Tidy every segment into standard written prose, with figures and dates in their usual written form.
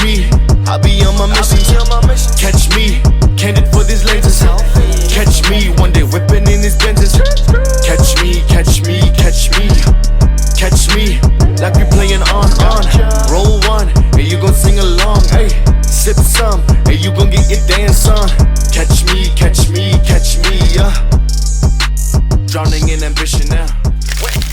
me, I'll be on my mission. Catch me, candid for these lenses. Catch me, one day whipping in these Benzes. Catch me, catch me, catch me. Catch me, like we playing on. Roll one, and you gon' sing along. Hey, sip some, and you gon' get your dance on. Catch me, catch me, catch me, yeah. Drowning in ambition now.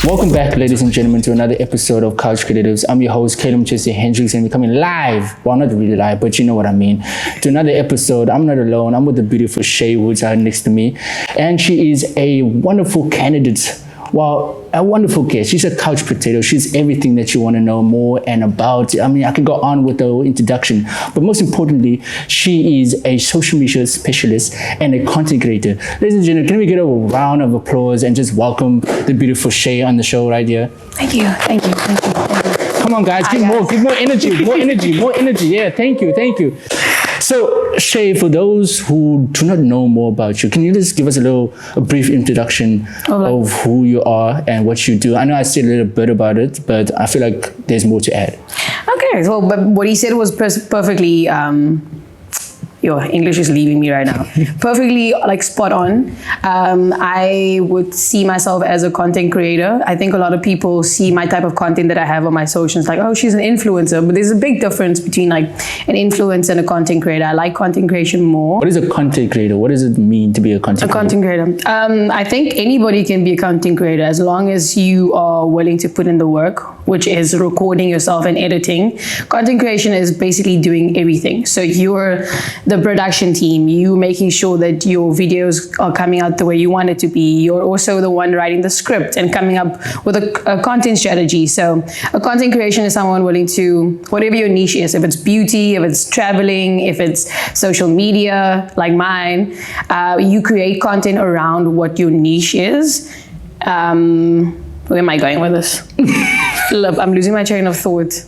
Welcome back, ladies and gentlemen, to another episode of Couch Creatives. I'm your host, Caleb Chester Hendricks, and we're coming live. Well, not really live, but you know what I mean. To another episode. I'm not alone. I'm with the beautiful Shay Woods out next to me. And she is a wonderful candidate. Well, a wonderful guest. She's a couch potato. She's everything that you want to know more and about. I mean, I could go on with the introduction, but most importantly, she is a social media specialist and a content creator. Ladies and gentlemen, can we get a round of applause and just welcome the beautiful Shay on the show right here? Thank you. Come on, guys, give more energy. Yeah, thank you. So, Shay, for those who do not know more about you, can you just give us a brief introduction of who you are and what you do? I know I said a little bit about it, but I feel like there's more to add. Okay, so but what he said was perfectly. Your English is leaving me right now. Perfectly like spot on. I would see myself as a content creator. I think a lot of people see my type of content that I have on my socials like, oh, she's an influencer. But there's a big difference between like an influencer and a content creator. I like content creation more. What is a content creator? What does it mean to be a content creator? A content creator. I think anybody can be a content creator as long as you are willing to put in the work, which is recording yourself and editing. Content creation is basically doing everything. So you're the production team, you making sure that your videos are coming out the way you want it to be. You're also the one writing the script and coming up with a content strategy. So a content creation is someone willing to, whatever your niche is, if it's beauty, if it's traveling, if it's social media like mine, you create content around what your niche is. Where am I going with this? I'm losing my train of thought.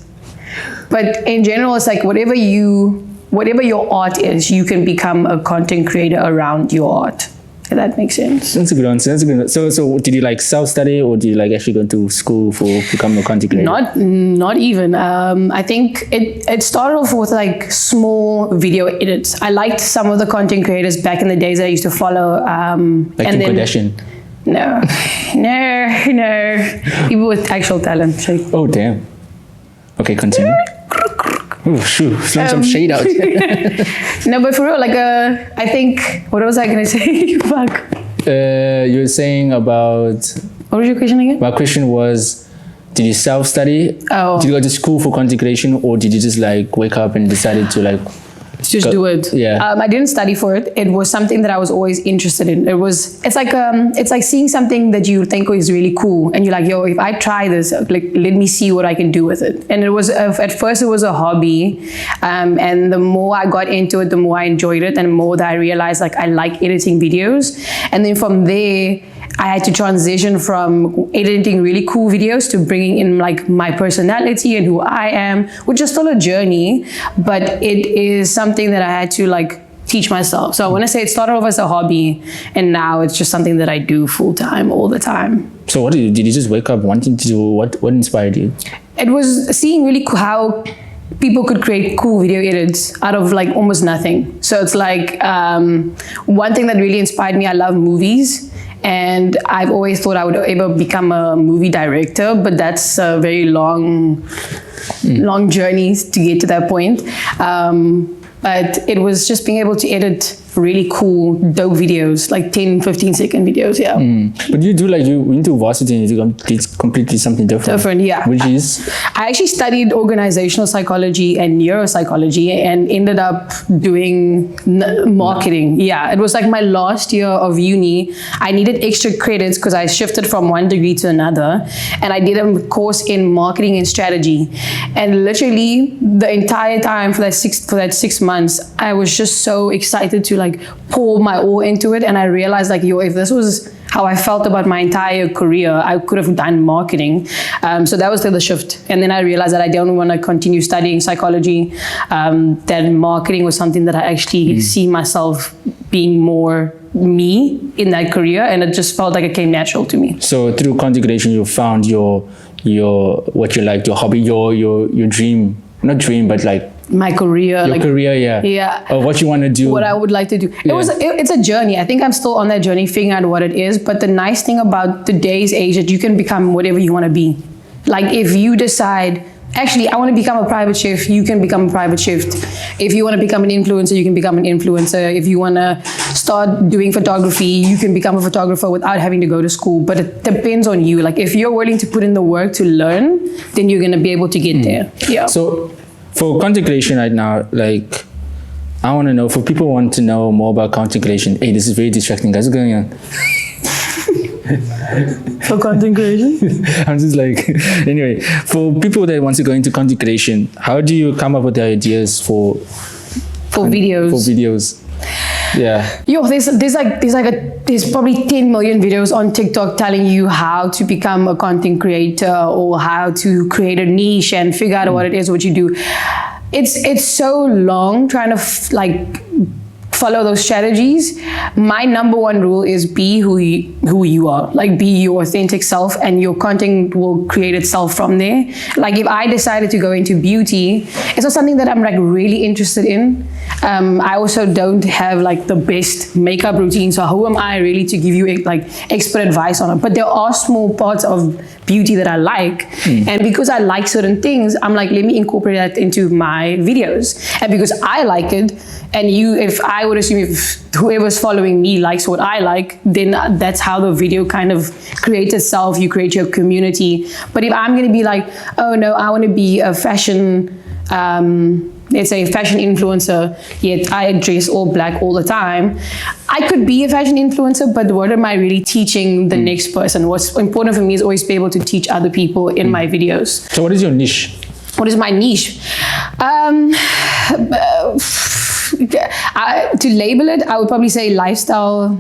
But in general, it's like whatever your art is, you can become a content creator around your art. If that makes sense. That's a good answer. So did you like self-study or did you like actually go to school for become a content creator? Not even. I think it started off with like small video edits. I liked some of the content creators back in the days I used to follow. Like Kim Kardashian? No. People with actual talent. Oh, damn. Okay, continue. Oh, shoot, throwing some shade out. No, but for real, like, I think, what was I going to say? Fuck. You were saying about... What was your question again? My question was, did you self-study? Oh. Did you go to school for content creation or did you just like wake up and decided to like... Just do it. Yeah. I didn't study for it. It was something that I was always interested in. It's like seeing something that you think is really cool, and you're like, yo, if I try this, like, let me see what I can do with it. And it was at first it was a hobby, and the more I got into it, the more I enjoyed it, and the more that I realized like I like editing videos. And then from there, I had to transition from editing really cool videos to bringing in like my personality and who I am, which is still a journey, but it is something that I had to like teach myself. So I want to say it started off as a hobby and now it's just something that I do full time, all the time. So what did you just wake up wanting to do? What inspired you? It was seeing really cool how people could create cool video edits out of like almost nothing. So it's like one thing that really inspired me, I love movies. And I've always thought I would ever become a movie director, but that's a very long journey to get to that point. But it was just being able to edit really cool, dope videos, like 10, 15-second videos, yeah. But you do like, you went to varsity and you do completely something different. Different, yeah. Which is? I actually studied organizational psychology and neuropsychology and ended up doing marketing. Yeah, it was like my last year of uni. I needed extra credits because I shifted from one degree to another. And I did a course in marketing and strategy. And literally the entire time for that six months, I was just so excited to like pour my all into it. And I realized like, yo, if this was how I felt about my entire career, I could have done marketing. So that was the shift. And then I realized that I don't want to continue studying psychology, that marketing was something that I actually see myself being more me in that career. And it just felt like it came natural to me. So through content creation, you found your what you like, your hobby, your dream not dream, but like my career, your like career, yeah, or what you want to do, what I would like to do. It's a journey. I think I'm still on that journey, figuring out what it is. But the nice thing about today's age that you can become whatever you want to be. Like if you decide, actually, I want to become a private chef, you can become a private chef. If you want to become an influencer, you can become an influencer. If you want to start doing photography, you can become a photographer without having to go to school. But it depends on you. Like if you're willing to put in the work to learn, then you're going to be able to get there. Yeah. So for content creation right now, like I want to know, for people who want to know more about content creation, hey, this is very distracting, guys. What's going on? For content creation? I'm just like, anyway, for people that want to go into content creation, how do you come up with the ideas for videos? For videos. Yeah. Yo, there's probably 10 million videos on TikTok telling you how to become a content creator or how to create a niche and figure out what it is, what you do. It's so long trying to follow those strategies. My number one rule is be who you are. Like be your authentic self, and your content will create itself from there. Like if I decided to go into beauty, it's not something that I'm like really interested in. I also don't have like the best makeup routine, so who am I really to give you like expert advice on it? But there are small parts of beauty that I like, and because I like certain things, I'm like, let me incorporate that into my videos. And because I like it, and if I would assume if whoever's following me likes what I like, then that's how the video kind of creates itself. You create your community. But if I'm going to be like, oh no, I want to be a fashion, let's say a fashion influencer, yet I dress all black all the time, I could be a fashion influencer, but what am I really teaching the next person? What's important for me is always be able to teach other people in my videos. So what is your niche? What is my niche? To label it, I would probably say lifestyle,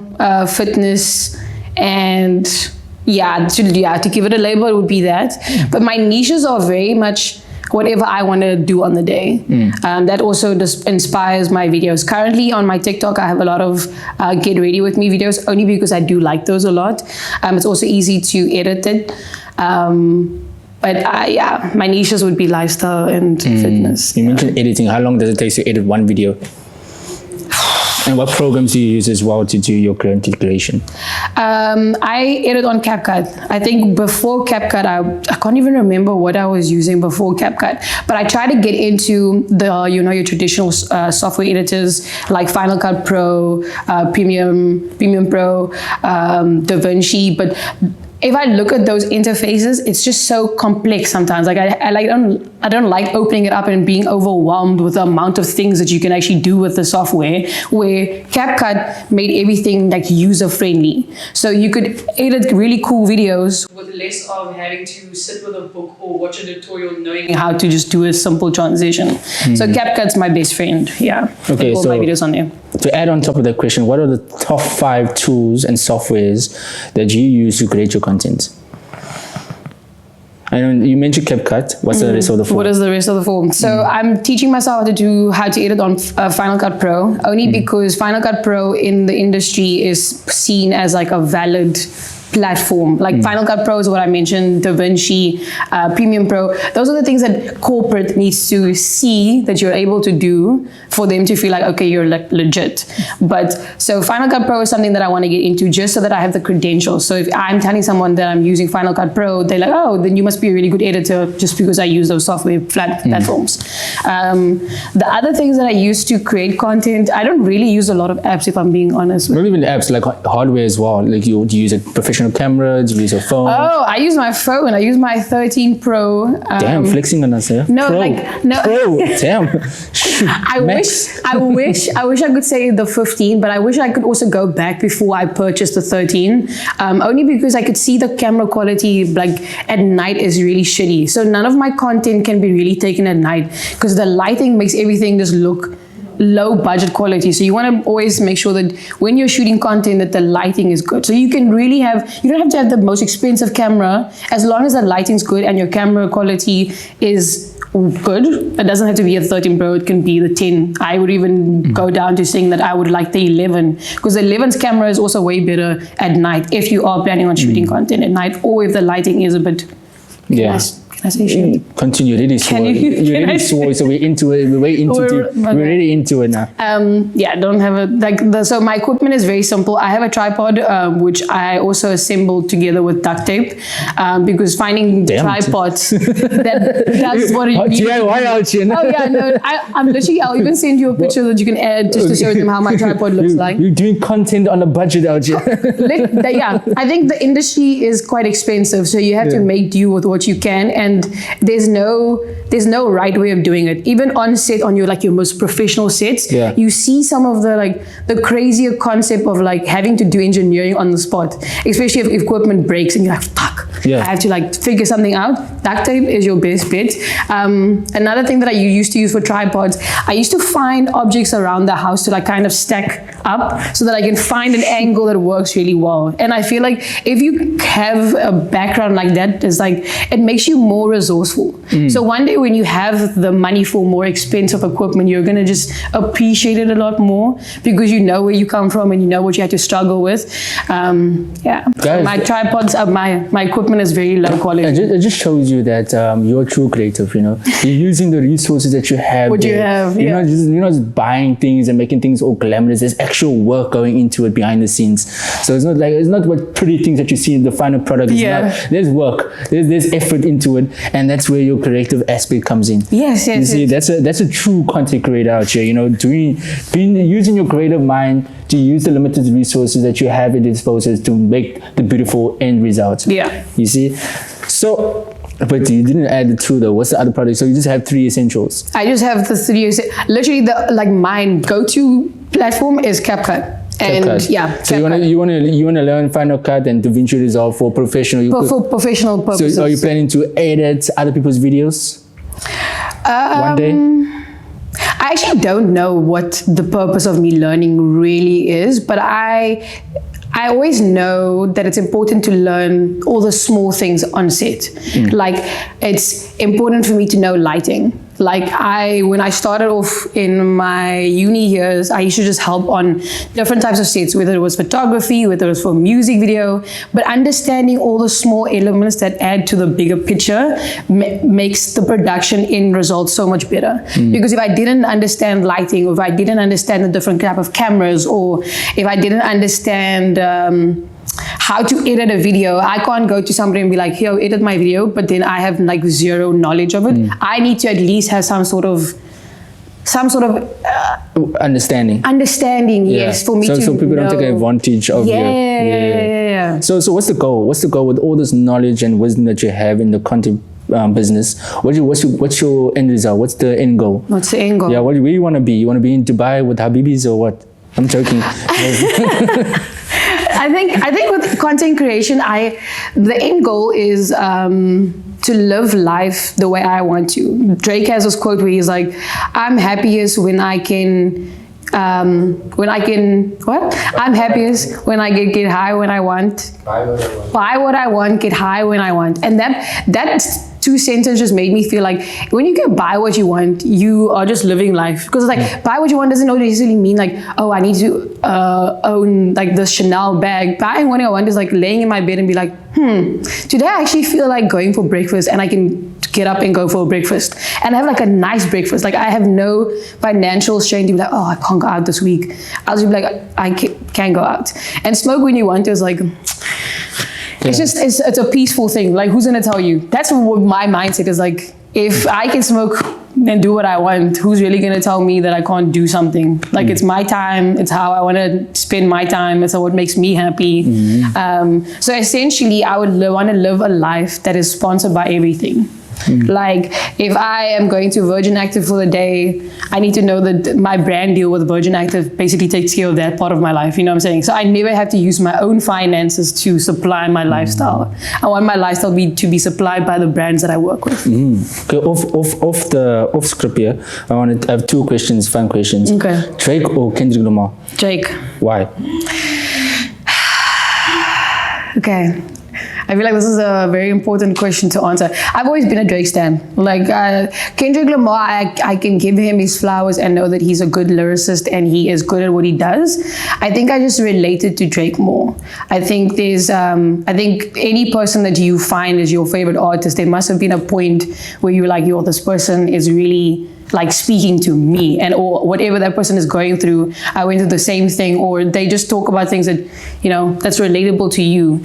fitness, and to give it a label, it would be that. But my niches are very much whatever I want to do on the day. That also just inspires my videos. Currently on my TikTok, I have a lot of get ready with me videos, only because I do like those a lot. It's also easy to edit it. But my niches would be lifestyle and fitness. You mentioned editing. How long does it take to edit one video? And what programs do you use as well to do your content creation? I edit on CapCut. I think before CapCut, I can't even remember what I was using before CapCut. But I try to get into the, your traditional software editors like Final Cut Pro, Premium Pro, DaVinci. But if I look at those interfaces, it's just so complex sometimes. Like I don't like opening it up and being overwhelmed with the amount of things that you can actually do with the software, where CapCut made everything like user friendly. So you could edit really cool videos with less of having to sit with a book or watch a tutorial knowing how to just do a simple transition. So CapCut's my best friend. Yeah. Okay, all my videos on there. To add on top of that question, what are the top 5 tools and softwares that you use to create your content? I know you mentioned CapCut. What's the rest of the form? What is the rest of the form? So I'm teaching myself how to edit on Final Cut Pro, only because Final Cut Pro in the industry is seen as like a valid platform. Like Final Cut Pro is what I mentioned, DaVinci, Premium Pro. Those are the things that corporate needs to see that you're able to do for them to feel like, okay, you're like legit. But so Final Cut Pro is something that I want to get into just so that I have the credentials. So if I'm telling someone that I'm using Final Cut Pro, they're like, oh, then you must be a really good editor just because I use those software platforms. The other things that I use to create content, I don't really use a lot of apps, if I'm being honest. Maybe even apps like hardware as well. Like do you use a professional camera? Do you use your phone? Oh, I use my phone. I use my 13 Pro. Damn, flexing on us, yeah? No, Pro. no. Pro, damn. Shoot, I wish I could say the 15, but I wish I could also go back before I purchased the 13. Only because I could see the camera quality like at night is really shitty. So none of my content can be really taken at night because the lighting makes everything just look low budget quality. So you want to always make sure that when you're shooting content that the lighting is good. So you can really you don't have to have the most expensive camera, as long as the lighting's good and your camera quality is good. It doesn't have to be a 13 Pro, it can be the 10. I would even go down to saying that I would like the 11, because the 11's camera is also way better at night if you are planning on shooting content at night, or if the lighting is a bit Can I say shit? Continue. Really swore. You can I really swore. So we're into it. We're way into it. We're really into it now. Yeah, I don't have so my equipment is very simple. I have a tripod, which I also assembled together with duct tape, because finding tripods, that's what you need. DIY out here. Oh yeah, no, I'm literally, I'll even send you a picture that you can add just to show them how my tripod looks like. You're doing content on a budget out here. Yeah, I think the industry is quite expensive, so you have to make do with what you can, and there's no right way of doing it. Even on set, on your most professional sets, you see some of the crazier concept of having to do engineering on the spot, especially if equipment breaks and you're like, fuck, I have to figure something out. Duct tape is your best bet. Another thing that I used to use for tripods, I used to find objects around the house to kind of stack up so that I can find an angle that works really well. And I feel like if you have a background like that, it makes you more resourceful. So one day when you have the money for more expensive equipment, you're gonna just appreciate it a lot more because you know where you come from and you know what you had to struggle with. Guys, my tripods, my equipment is very low quality. It just shows you that you're a true creative. You're using the resources that you have. What you have, you're not just buying things and making things all glamorous. There's actual work going into it behind the scenes. So it's not what pretty things that you see in the final product. There's work. There's effort into it, and that's where your creative aspect comes in. Yes. You see, that's a true content creator out here. Using your creative mind to use the limited resources that you have at your disposal to make the beautiful end result. Yeah. You see, so. But you didn't add the two though. What's the other product? So you just have 3 essentials. I just have the 3. Literally, my go-to platform is CapCut. And so you wanna learn Final Cut and DaVinci Resolve for professional. For professional purposes. So are you planning to edit other people's videos one day? I actually don't know what the purpose of me learning really is, but I always know that it's important to learn all the small things on set. It's important for me to know lighting. When I started off in my uni years, I used to just help on different types of sets, whether it was photography, whether it was for music video, but understanding all the small elements that add to the bigger picture makes the production end result so much better. Because if I didn't understand lighting, or if I didn't understand the different type of cameras, or if I didn't understand how to edit a video, I can't go to somebody and be like, yo, edit my video, but then I have zero knowledge of it. I need to at least have some sort of understanding. Yes, for me to so people don't take advantage of you. Yeah. So what's the goal? What's the goal with all this knowledge and wisdom that you have in the content business? What's your end result? What's the end goal? What's the end goal? Yeah, where do you want to be? You want to be in Dubai with Habibis or what? I'm joking. I think with content creation, the end goal is to live life the way I want to. Drake has this quote where he's like, I'm happiest when I can I'm happiest when I get high when I want. Buy what I want, get high when I want. And that's 2 sentences just made me feel like when you can buy what you want, you are just living life. Because buy what you want doesn't necessarily mean I need to own this Chanel bag. Buying what I want is laying in my bed and be like, today I actually feel like going for breakfast, and I can get up and go for breakfast and have a nice breakfast. I have no financial strain to be like, oh, I can't go out this week. I'll just be like, I can't go out. And smoke when you want to is it's a peaceful thing. Who's gonna tell you? That's what my mindset is. If I can smoke and do what I want, who's really gonna tell me that I can't do something? It's my time. It's how I want to spend my time. It's what makes me happy. So essentially, I would want to live a life that is sponsored by everything. If I am going to Virgin Active for the day, I need to know that my brand deal with Virgin Active basically takes care of that part of my life. You know what I'm saying? So I never have to use my own finances to supply my lifestyle. I want my lifestyle to be supplied by the brands that I work with. Okay, off script here, I have 2 questions, fun questions. Okay. Drake or Kendrick Lamar? Drake. Why? Okay. I feel like this is a very important question to answer. I've always been a Drake stan. Like Kendrick Lamar, I can give him his flowers and know that he's a good lyricist and he is good at what he does. I think I just related to Drake more. I think I think any person that you find is your favorite artist, there must have been a point where you're like, yo, this person is really like speaking to me, and or whatever that person is going through, I went through the same thing, or they just talk about things that, you know, that's relatable to you.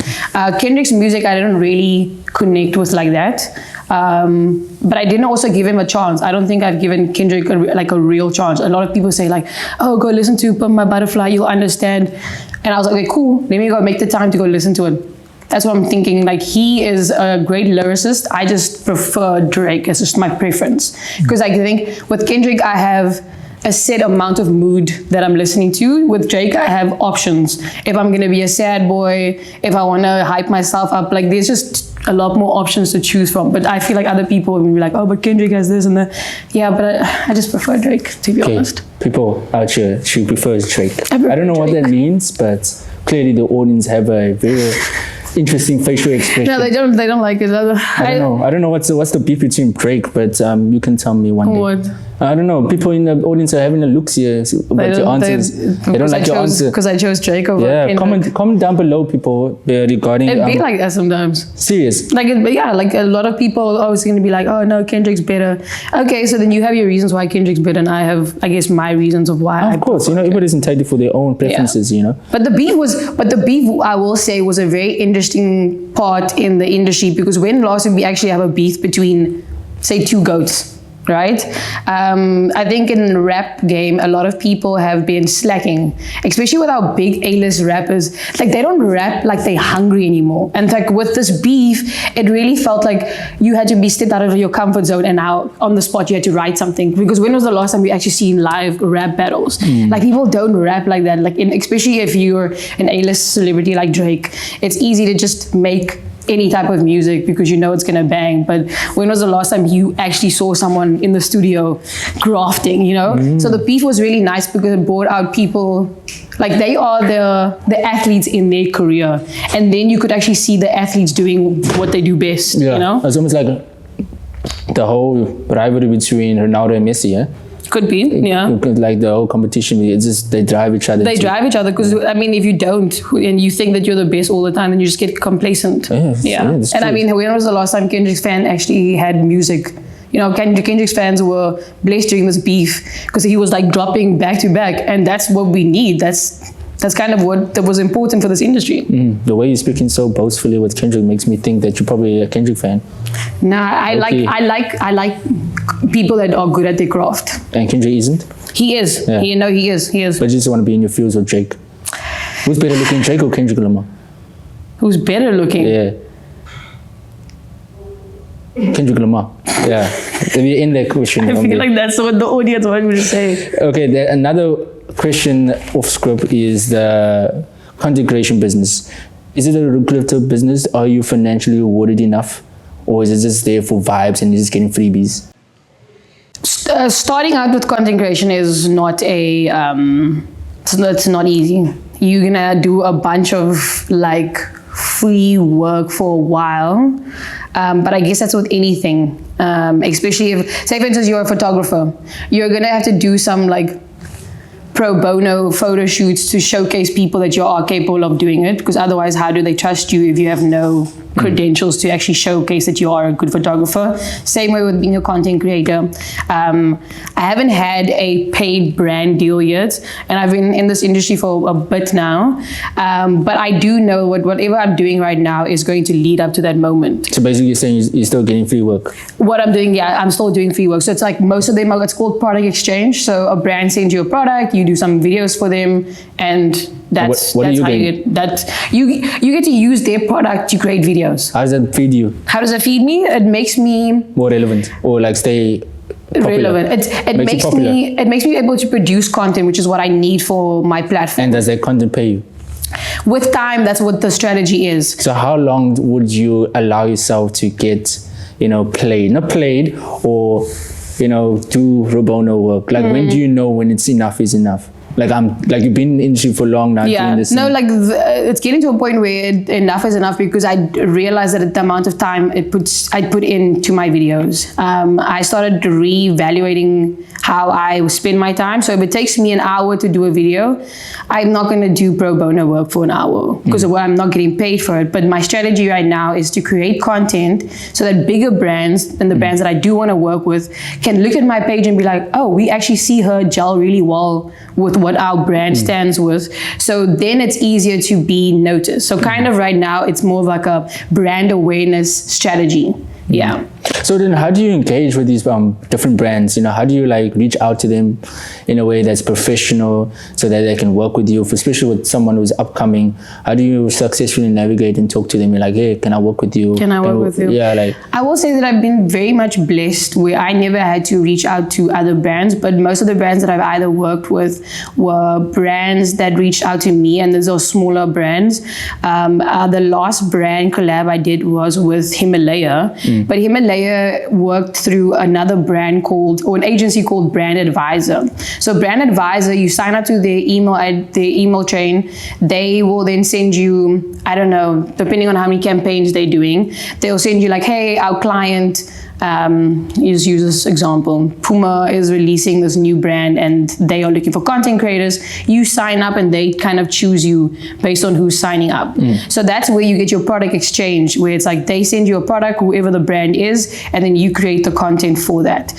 Kendrick's music I didn't really connect with like that, but I didn't also give him a chance. I don't think I've given Kendrick a real chance. A lot of people say like, oh, go listen to Pump My Butterfly, you'll understand. And I was like, okay, cool, let me go make the time to go listen to it. That's what I'm thinking. Like, he is a great lyricist. I just prefer Drake. It's just my preference. Because I think with Kendrick, I have a set amount of mood that I'm listening to. With Drake, I have options. If I'm going to be a sad boy, if I want to hype myself up, like there's just a lot more options to choose from. But I feel like other people will be like, oh, but Kendrick has this and that. Yeah, but I just prefer Drake, to be honest. People out here, she prefers Drake. I don't know what that means, but clearly the audience have a very interesting facial expression. No, they don't like it. I don't know what's the beef between Drake, but you can tell me one day. What? I don't know. People in the audience are having a look here about your answers. They don't like your answer. Because I chose Drake over Kendrick. Comment down below, people, regarding. It'd be like that sometimes. Serious? Like, like a lot of people are always going to be like, oh no, Kendrick's better. Okay, so then you have your reasons why Kendrick's better, and I have, I guess, my reasons of why. Of course, you know, everybody's entitled for their own preferences, you know. But the beef, I will say, was a very interesting part in the industry, because when last did we actually have a beef between, say, two GOATs? Right? I think in the rap game, a lot of people have been slacking, especially with our big A-list rappers. Like, they don't rap like they're hungry anymore. And like with this beef, it really felt like you had to be stepped out of your comfort zone, and now on the spot you had to write something. Because when was the last time we actually seen live rap battles? Like, people don't rap like that. Like, especially if you're an A-list celebrity like Drake, it's easy to just make any type of music because you know it's gonna bang. But when was the last time you actually saw someone in the studio grafting, you know? So the beef was really nice because it brought out people, like, they are the athletes in their career, and then you could actually see the athletes doing what they do best, you know? It's almost like the whole rivalry between Ronaldo and Messi, yeah? Could be, yeah. Like the whole competition, it's just they drive each other. They drive each other because, I mean, if you don't and you think that you're the best all the time, then you just get complacent. Yeah. And true. I mean, when was the last time Kendrick's fan actually had music? You know, Kendrick's fans were blessed during this beef because he was like dropping back to back, and that's what we need. That's kind of what that was important for this industry. The way you're speaking so boastfully with Kendrick makes me think that you're probably a Kendrick fan. Nah, I like people that are good at their craft. And Kendrick isn't? He is. Yeah. He is. But you just want to be in your fields with Drake. Who's better looking, Drake or Kendrick Lamar? Who's better looking? Yeah. Kendrick Lamar. Yeah. Let me end that question. I feel like that's what the audience wanted me to say. Okay, another question off script is the content creation business. Is it a lucrative business? Are you financially rewarded enough? Or is it just there for vibes and you're just getting freebies? Starting out with content creation is not it's not easy. You're gonna do a bunch of like free work for a while. But I guess that's with anything, especially if, say for instance, you're a photographer, you're gonna have to do some like pro bono photo shoots to showcase people that you are capable of doing it, because otherwise how do they trust you if you have no credentials to actually showcase that you are a good photographer? Same way with being a content creator. I haven't had a paid brand deal yet, and I've been in this industry for a bit now, but I do know whatever I'm doing right now is going to lead up to that moment. So basically you're saying you're still getting free work? What I'm doing, yeah, I'm still doing free work. So it's like most of them are, it's called product exchange. So a brand sends you a product, you do some videos for them, and that's how you get that. You get to use their product to create videos. How does that feed you? How does that feed me? It makes me more relevant, or like stay popular. Relevant. It makes me able to produce content, which is what I need for my platform. And does that content pay you? With time, that's what the strategy is. So how long would you allow yourself to get, not played, or do pro bono work? Like when do you know when it's enough is enough? Like you've been in the industry for long now. Yeah, doing this no, thing. like it's getting to a point where enough is enough, because I realized that the amount of time I put into my videos, I started reevaluating how I spend my time. So if it takes me an hour to do a video, I'm not going to do pro bono work for an hour, because I'm not getting paid for it. But my strategy right now is to create content so that bigger brands and the brands that I do want to work with can look at my page and be like, oh, we actually see her gel really well with what our brand stands with. So then it's easier to be noticed. So kind of right now, it's more of like a brand awareness strategy. Yeah. So then how do you engage with these different brands? You know, how do you like reach out to them in a way that's professional so that they can work with you, especially with someone who's upcoming? How do you successfully navigate and talk to them? You're like, hey, can I work with you? Can I work with you? Yeah, like. I will say that I've been very much blessed where I never had to reach out to other brands, but most of the brands that I've either worked with were brands that reached out to me, and those are smaller brands. The last brand collab I did was with Himalaya, but Himalaya worked through another brand or an agency called Brand Advisor. So Brand Advisor, you sign up to their email chain. They will then send you, I don't know, depending on how many campaigns they're doing, they'll send you like, hey, our client, use this example, Puma is releasing this new brand and they are looking for content creators. You sign up and they kind of choose you based on who's signing up. So that's where you get your product exchange, where it's like they send you a product, whoever the brand is, and then you create the content for that.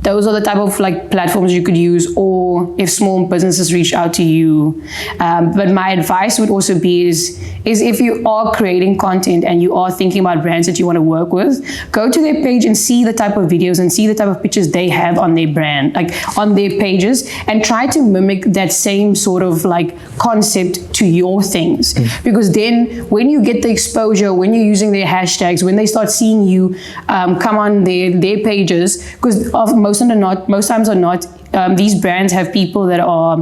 Those are the type of like platforms you could use, or if small businesses reach out to you. But my advice would also be is if you are creating content and you are thinking about brands that you want to work with, go to their page and see the type of videos and see the type of pictures they have on their brand, like on their pages, and try to mimic that same sort of like concept to your things. Because then when you get the exposure, when you're using their hashtags, when they start seeing you come on their pages, because most times or not, these brands have people that are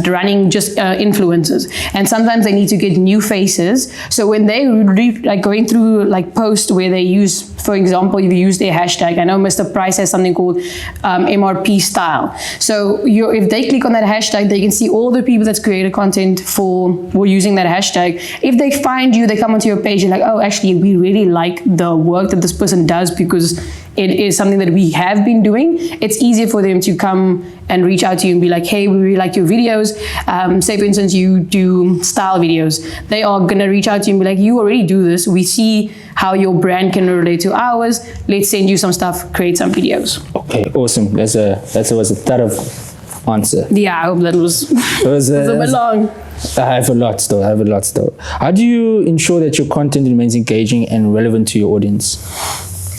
running just influencers, and sometimes they need to get new faces. So when they like going through like posts where they use, for example, if you use their hashtag, I know Mr. Price has something called MRP style. So if they click on that hashtag, they can see all the people that's created content for using that hashtag. If they find you, they come onto your page and like, oh, actually, we really like the work that this person does because it is something that we have been doing. It's easier for them to come and reach out to you and be like, hey, we really like your videos. Say, for instance, you do style videos. They are going to reach out to you and be like, you already do this. We see how your brand can relate to ours. Let's send you some stuff, create some videos. Okay, awesome. That was a thorough answer. Yeah, I hope that was, was a bit long. I have a lot still. How do you ensure that your content remains engaging and relevant to your audience?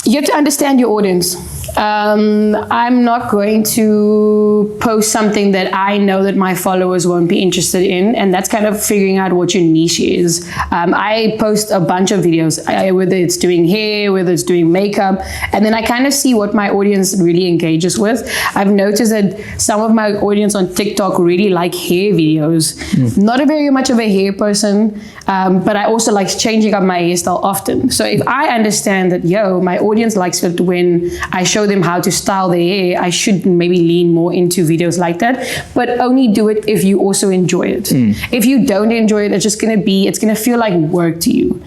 You have to understand your audience. I'm not going to post something that I know that my followers won't be interested in, and that's kind of figuring out what your niche is. I post a bunch of videos, whether it's doing hair, whether it's doing makeup, and then I kind of see what my audience really engages with. I've noticed that some of my audience on TikTok really like hair videos. Not a very much of a hair person, but I also like changing up my hairstyle often. So if I understand that, my audience likes it when I show them how to style their hair, I should maybe lean more into videos like that, but only do it if you also enjoy it. If you don't enjoy it, it's going to feel like work to you.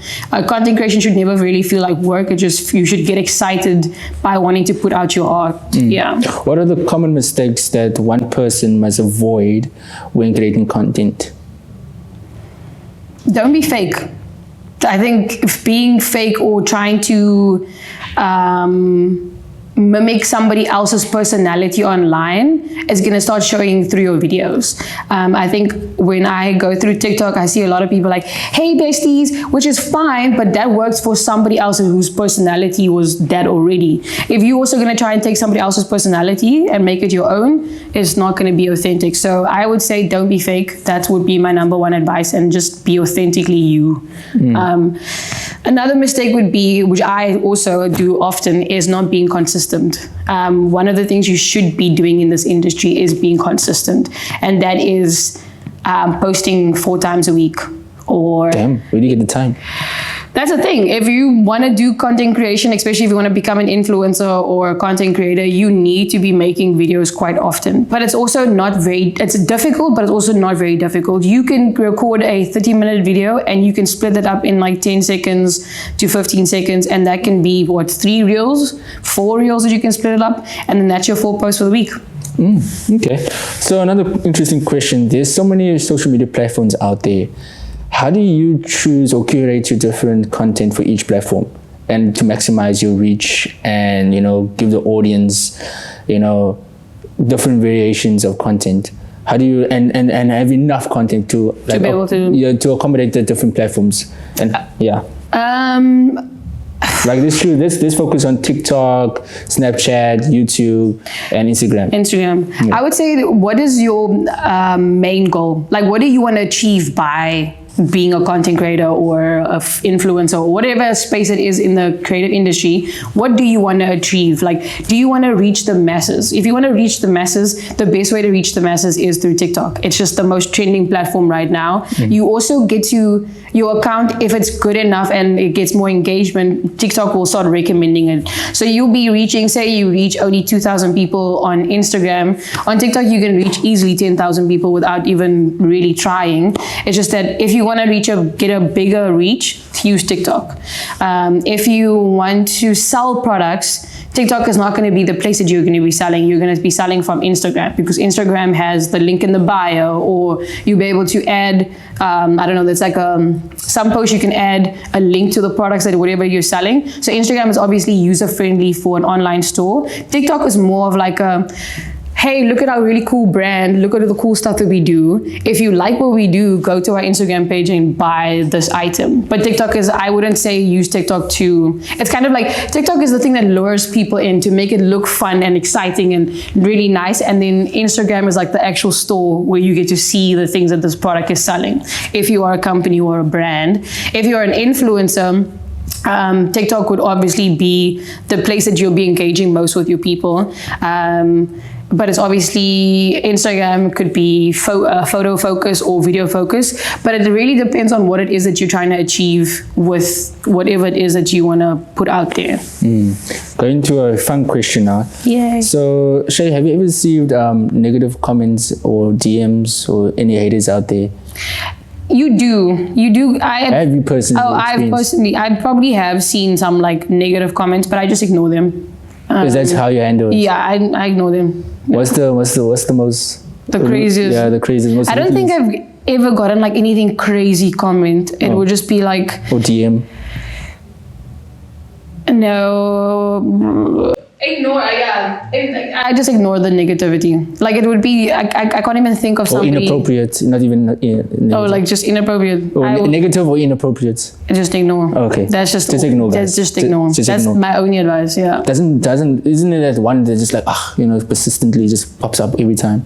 Content creation should never really feel like work. You should get excited by wanting to put out your art. Yeah. What are the common mistakes that one person must avoid when creating content? Don't be fake. I think if being fake or trying to mimic somebody else's personality online is going to start showing through your videos. I think when I go through TikTok, I see a lot of people like, hey besties, which is fine, but that works for somebody else whose personality was that already. If you're also going to try and take somebody else's personality and make it your own, it's not going to be authentic. So I would say don't be fake. That would be my number one advice, and just be authentically you. Another mistake would be, which I also do often, is not being consistent. One of the things you should be doing in this industry is being consistent, and that is posting 4 times a week. Or damn, where do you get the time? That's the thing. If you want to do content creation, especially if you want to become an influencer or a content creator, you need to be making videos quite often. But it's also it's difficult, but it's also not very difficult. You can record a 30-minute video and you can split it up in like 10 seconds to 15 seconds. And that can be 3 reels, 4 reels that you can split it up. And then that's your 4 posts for the week. Okay. So another interesting question. There's so many social media platforms out there. How do you choose or curate your different content for each platform and to maximize your reach and, give the audience, different variations of content? How do you, and have enough content to be able to accommodate the different platforms? And like let's focus on TikTok, Snapchat, YouTube, and Instagram. Yeah. I would say, what is your main goal? Like, what do you want to achieve by being a content creator or an influencer or whatever space it is in the creative industry? What do you want to achieve? Like, do you want to reach the masses? If you want to reach the masses, the best way to reach the masses is through TikTok. It's just the most trending platform right now. You also get to your account, if it's good enough and it gets more engagement, TikTok will start recommending it. So you'll be reaching, say you reach only 2,000 people on Instagram. On TikTok, you can reach easily 10,000 people without even really trying. It's just that if you want to get a bigger reach, use TikTok. If you want to sell products, TikTok is not going to be the place that you're going to be selling. You're going to be selling from Instagram, because Instagram has the link in the bio, or you'll be able to add, there's like some posts you can add a link to the products that whatever you're selling. So Instagram is obviously user-friendly for an online store. TikTok is more of like hey, look at our really cool brand, look at the cool stuff that we do. If you like what we do, go to our Instagram page and buy this item. But TikTok I wouldn't say use TikTok it's kind of like, TikTok is the thing that lures people in to make it look fun and exciting and really nice. And then Instagram is like the actual store where you get to see the things that this product is selling. If you are a company or a brand. If you're an influencer, TikTok would obviously be the place that you'll be engaging most with your people. But it's obviously, Instagram could be photo focus or video focus, but it really depends on what it is that you're trying to achieve with whatever it is that you want to put out there. Going to a fun question now. Yeah. So, Shay, have you ever received negative comments or DMs or any haters out there? You do. Have you personally? I probably have seen some like negative comments, but I just ignore them. Is that how you handle it? Yeah, I ignore them. What's the most? The craziest. Yeah, the craziest. Most I don't think I've ever gotten like anything crazy comment. It would just be like. Or DM. No. Ignore, I just ignore the negativity. Like, it would be, I can't even think of something. Or inappropriate, not even negative. Oh, like just inappropriate. Or negative or inappropriate? Just ignore. Okay. That's just ignore. Just ignore. That's ignore. my only advice, yeah. Isn't it that one that just like, persistently just pops up every time?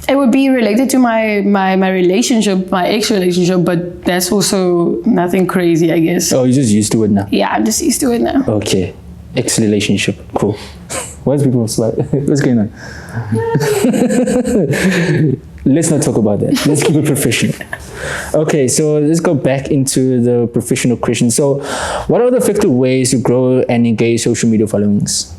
It would be related to my relationship, my ex-relationship, but that's also nothing crazy, I guess. Oh, you're just used to it now? Yeah, I'm just used to it now. Okay. Ex-relationship, cool. What's going on? Let's not talk about that. Let's keep it professional. Okay, so let's go back into the professional question. So, what are the effective ways to grow and engage social media followings?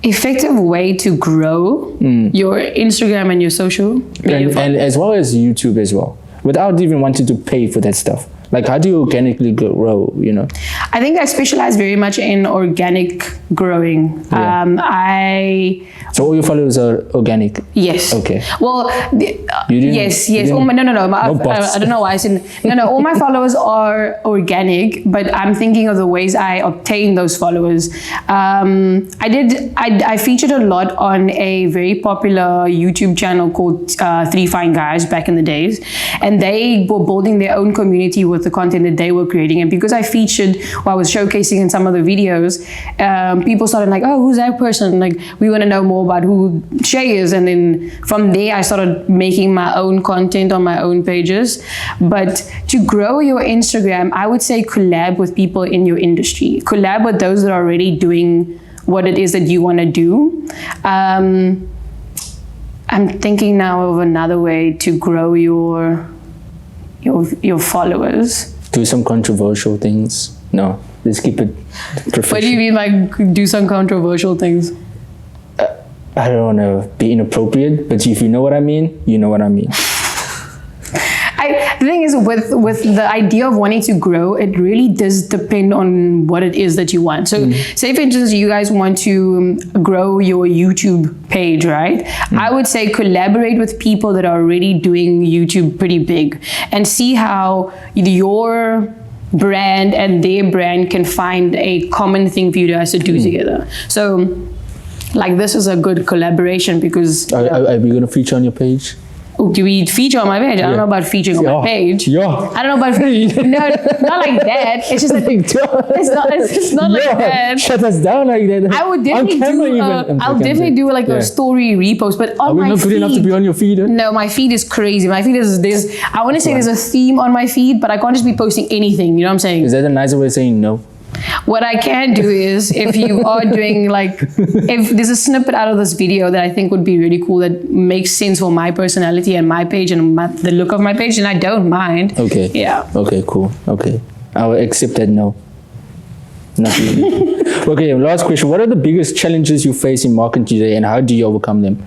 Effective way to grow your Instagram and your social media and as well as YouTube as well, without even wanting to pay for that stuff. Like, how do you organically grow, I think I specialize very much in organic growing. Yeah. So all your followers are organic? Yes. Okay. Well, yes. No. I don't know why I said no. All my followers are organic, but I'm thinking of the ways I obtain those followers. I featured a lot on a very popular YouTube channel called Three Fine Guys back in the days, and they were building their own community with the content that they were creating. And because I featured, or I was showcasing in some of the videos, people started like, oh, who's that person? Like, we want to know more about who Shay is. And then from there, I started making my own content on my own pages. But to grow your Instagram, I would say collab with people in your industry. Collab with those that are already doing what it is that you want to do. I'm thinking now of another way to grow your your followers. Do some controversial things. No, let's keep it professional. What do you mean like do some controversial things? I don't want to be inappropriate, but if you know what I mean, you know what I mean. The thing is, with the idea of wanting to grow, it really does depend on what it is that you want. So, say for instance, you guys want to grow your YouTube page, right? I would say collaborate with people that are already doing YouTube pretty big, and see how your brand and their brand can find a common thing for you guys to do together. So, like, this is a good collaboration because. Are we going to feature on your page? Do we feature on my page? I don't know about featuring on my page. Yeah. I don't know about no, not like that. It's just that it's not like that. Shut us down like that. I would definitely I'll definitely do like a story repost, but on my feed. Are we not good enough to be on your feed? No, my feed is crazy. My feed is I want to say there's a theme on my feed, but I can't just be posting anything. You know what I'm saying? Is that a nicer way of saying no? What I can do is, if you are doing like, if there's a snippet out of this video that I think would be really cool that makes sense for my personality and my page and the look of my page, then I don't mind. Okay. Yeah. Okay, cool. Okay. I will accept that no. Not really. Okay, last question. What are the biggest challenges you face in marketing today and how do you overcome them?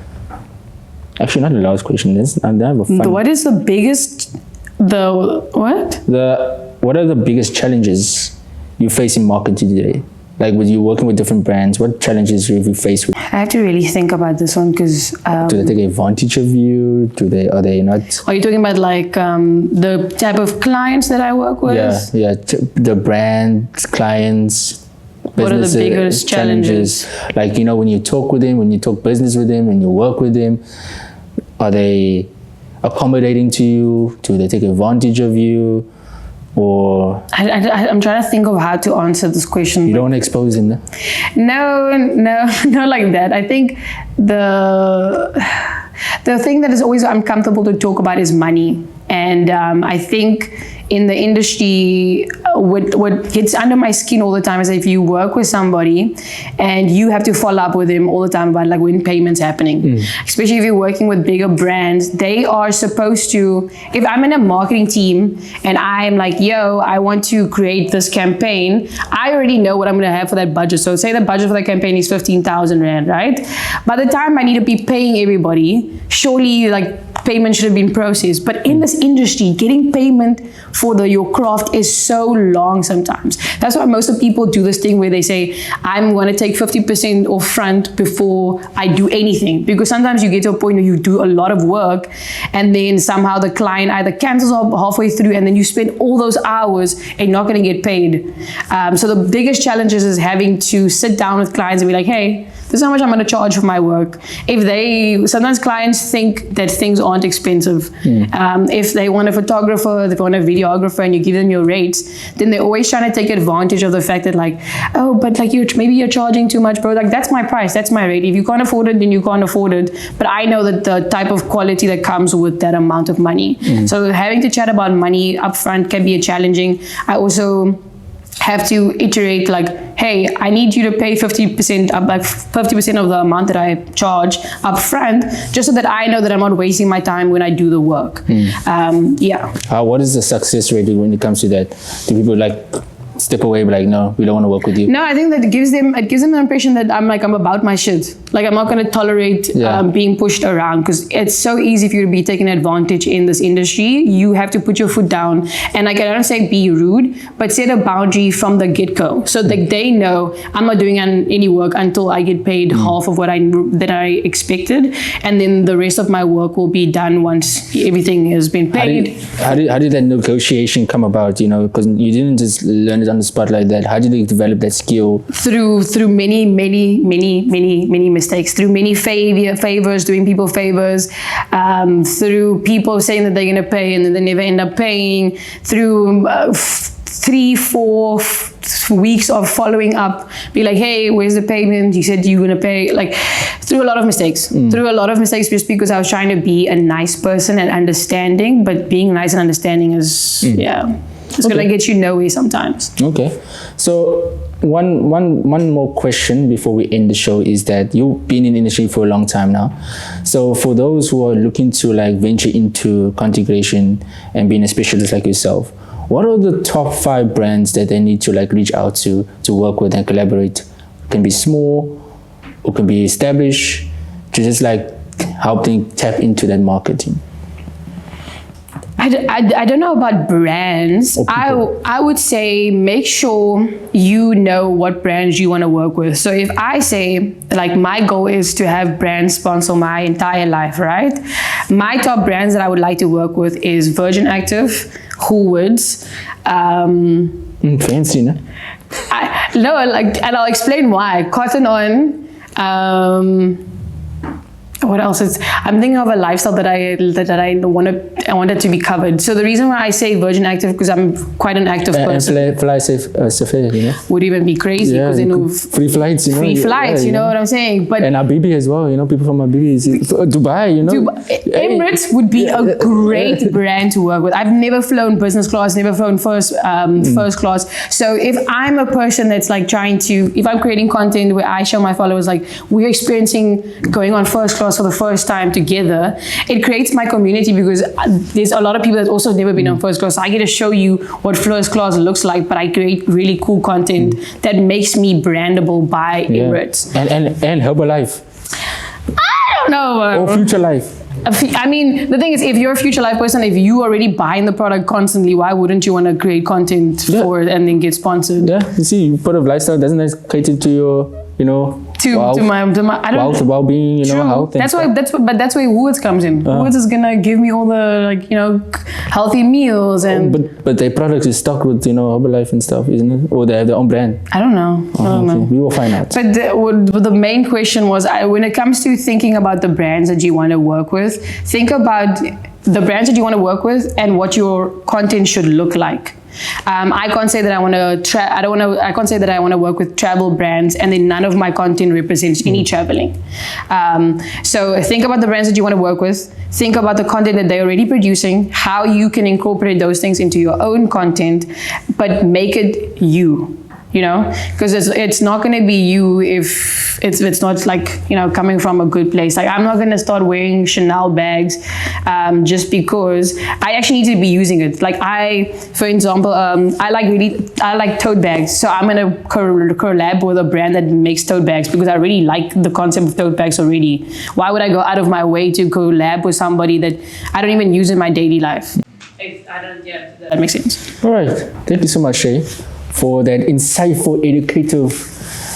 Actually, not the last question. I have a fun. What is the biggest, what are the biggest challenges you face in marketing today? Like with you working with different brands, what challenges have you faced with? I have to really think about this one because do they take advantage of you? Are they not? Are you talking about like the type of clients that I work with? Yeah, the brand clients. What are the biggest challenges? Like, you know, when you talk with them, when you talk business with them, when you work with them, are they accommodating to you? Do they take advantage of you? Or I'm trying to think of how to answer this question. You don't want to expose him, no, not like that. I think the thing that is always uncomfortable to talk about is money, and I think in the industry, what gets under my skin all the time is if you work with somebody and you have to follow up with them all the time about like when payments happening, especially if you're working with bigger brands. They are supposed to, if I'm in a marketing team and I'm like, yo, I want to create this campaign, I already know what I'm going to have for that budget. So say the budget for that campaign is 15,000 Rand, right? By the time I need to be paying everybody, surely like payment should have been processed. But in this industry, getting payment for your craft is so long sometimes. That's why most of people do this thing where they say, I'm going to take 50% off front before I do anything. Because sometimes you get to a point where you do a lot of work and then somehow the client either cancels halfway through and then you spend all those hours and not going to get paid. So the biggest challenge is having to sit down with clients and be like, hey, this is how much I'm going to charge for my work. Sometimes clients think that things aren't expensive. If they want a photographer, if they want a videographer and you give them your rates, then they're always trying to take advantage of the fact that like, oh, but like maybe you're charging too much, bro. Like that's my price, that's my rate. If you can't afford it, then you can't afford it. But I know that the type of quality that comes with that amount of money. So having to chat about money upfront can be challenging. I also have to iterate like, hey, I need you to pay 50% up, like 50% of the amount that I charge up front, just so that I know that I'm not wasting my time when I do the work. What is the success rate when it comes to that? Do people like step away, but like, no, we don't want to work with you? No, I think that it gives them the impression that I'm about my shit. Like I'm not going to tolerate being pushed around, because it's so easy for you to be taken advantage in this industry. You have to put your foot down, and like, I don't say be rude, but set a boundary from the get-go, so that they know I'm not doing any work until I get paid half of what I expected, and then the rest of my work will be done once everything has been paid. How did that negotiation come about? You know, because you didn't just learn it on the spot like that. How did you develop that skill? Through many mistakes, through many favors, doing people favors, through people saying that they're going to pay and then they never end up paying, through 3-4 weeks of following up, be like, hey, where's the payment? You said you were going to pay. Like, through a lot of mistakes. Through a lot of mistakes, just because I was trying to be a nice person and understanding, but being nice and understanding is, It's gonna get you nowhere sometimes. Okay. So one more question before we end the show is that you've been in the industry for a long time now. So for those who are looking to like venture into content creation and being a specialist like yourself, what are the top 5 brands that they need to like reach out to work with and collaborate? It can be small or can be established to just like help them tap into that marketing. I don't know about brands. I would say make sure you know what brands you want to work with. So if I say, like, my goal is to have brands sponsor my entire life, right? My top brands that I would like to work with is Virgin Active, Shay Woods. Fancy, no? And I'll explain why. Cotton On. What else is? I'm thinking of a lifestyle that I wanted to be covered. So the reason why I say Virgin Active, because I'm quite an active person. And fly safe, Safari, you know? Would even be crazy because free flights, you know. Free flights, you know what I'm saying? But and Habibi as well, you know, people from Habibi, Dubai, you know. Emirates would be a great brand to work with. I've never flown business class, never flown first class. So if I'm a person that's like if I'm creating content where I show my followers like we're experiencing going on first class for the first time together, it creates my community because there's a lot of people that also never been on first class. So I get to show you what first class looks like, but I create really cool content that makes me brandable by Emirates. And Herbalife. I don't know. Or Future Life. I mean, the thing is, if you're a Future Life person, if you already buying the product constantly, why wouldn't you want to create content for it and then get sponsored? Yeah, you see, part of lifestyle doesn't that cater to your, you know, to my I don't know. well-being, you know, health. That's why Woods comes in. Woods is gonna give me all the, like, you know, healthy meals and. But their product is stuck with, you know, Herbalife and stuff, isn't it? Or they have their own brand. I don't know. I don't know. We will find out. But the main question was, when it comes to thinking about the brands that you want to work with, think about the brands that you want to work with and what your content should look like. I can't say that I want to. I can't say that I want to work with travel brands, and then none of my content represents any traveling. So think about the brands that you want to work with. Think about the content that they're already producing, how you can incorporate those things into your own content, but make it you. You know, because it's not going to be you if it's not, like, you know, coming from a good place. Like, I'm not going to start wearing Chanel bags just because I actually need to be using it. Like, for example, I like tote bags. So I'm going to collab with a brand that makes tote bags because I really like the concept of tote bags already. Why would I go out of my way to collab with somebody that I don't even use in my daily life? That makes sense. All right. Thank you so much, Shay, for that insightful, educative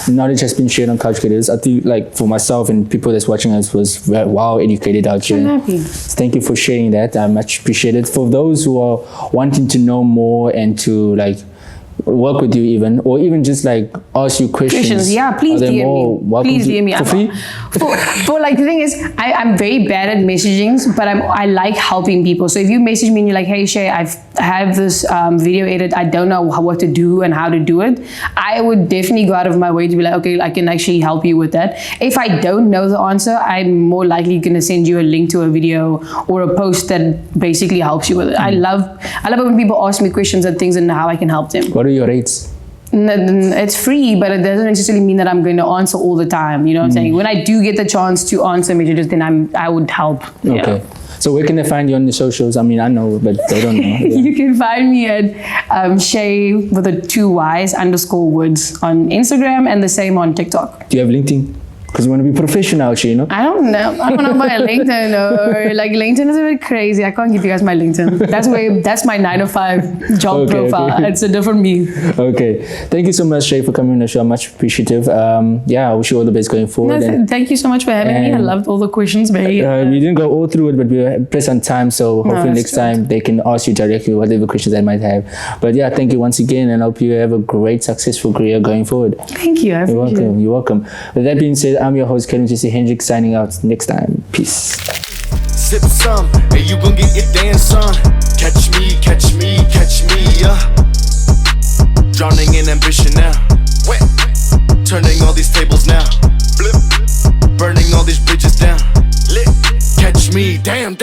knowledge has been shared on Couch Creators. I think, like, for myself and people that's watching us was wow educated out here. I'm happy. Thank you for sharing that. I much appreciate it. For those who are wanting to know more and to, like, work with you even, or even just like ask you questions. Yeah, please DM me. Please DM me. For free? For like, the thing is, I'm very bad at messaging, but I like helping people. So if you message me and you're like, hey Shay, I have this video edit, I don't know what to do and how to do it, I would definitely go out of my way to be like, okay, I can actually help you with that. If I don't know the answer, I'm more likely going to send you a link to a video or a post that basically helps you with it. I love it when people ask me questions and things and how I can help them. What are your rates? It's free, but it doesn't necessarily mean that I'm going to answer all the time. You know what I'm saying? When I do get the chance to answer messages, then I would help. Okay. Yeah. So where can they find you on the socials? I mean, I know, but they don't know. Yeah. You can find me at Shay with a 2 Ys _Woods on Instagram, and the same on TikTok. Do you have LinkedIn? Because you want to be professional, you know? I don't know my LinkedIn, or like, LinkedIn is a bit crazy. I can't give you guys my LinkedIn. That's my 9-to-5 job profile. Okay. It's a different me. Okay. Thank you so much, Shay, for coming on the show. I'm much appreciative. Yeah, I wish you all the best going forward. Thank you so much for having me. I loved all the questions. We didn't go all through it, but we were pressed on time. So hopefully next time they can ask you directly whatever questions they might have. But yeah, thank you once again, and I hope you have a great, successful career going forward. Thank you. You're welcome. You're welcome. With that being said, I'm your host, Quaide signing out. Next time. Peace. Sip some, and you gon' get your dance on. Catch me, drowning in ambition now. Wet, turning all these tables now. Blip, burning all these bridges down. Lit, catch me, damn.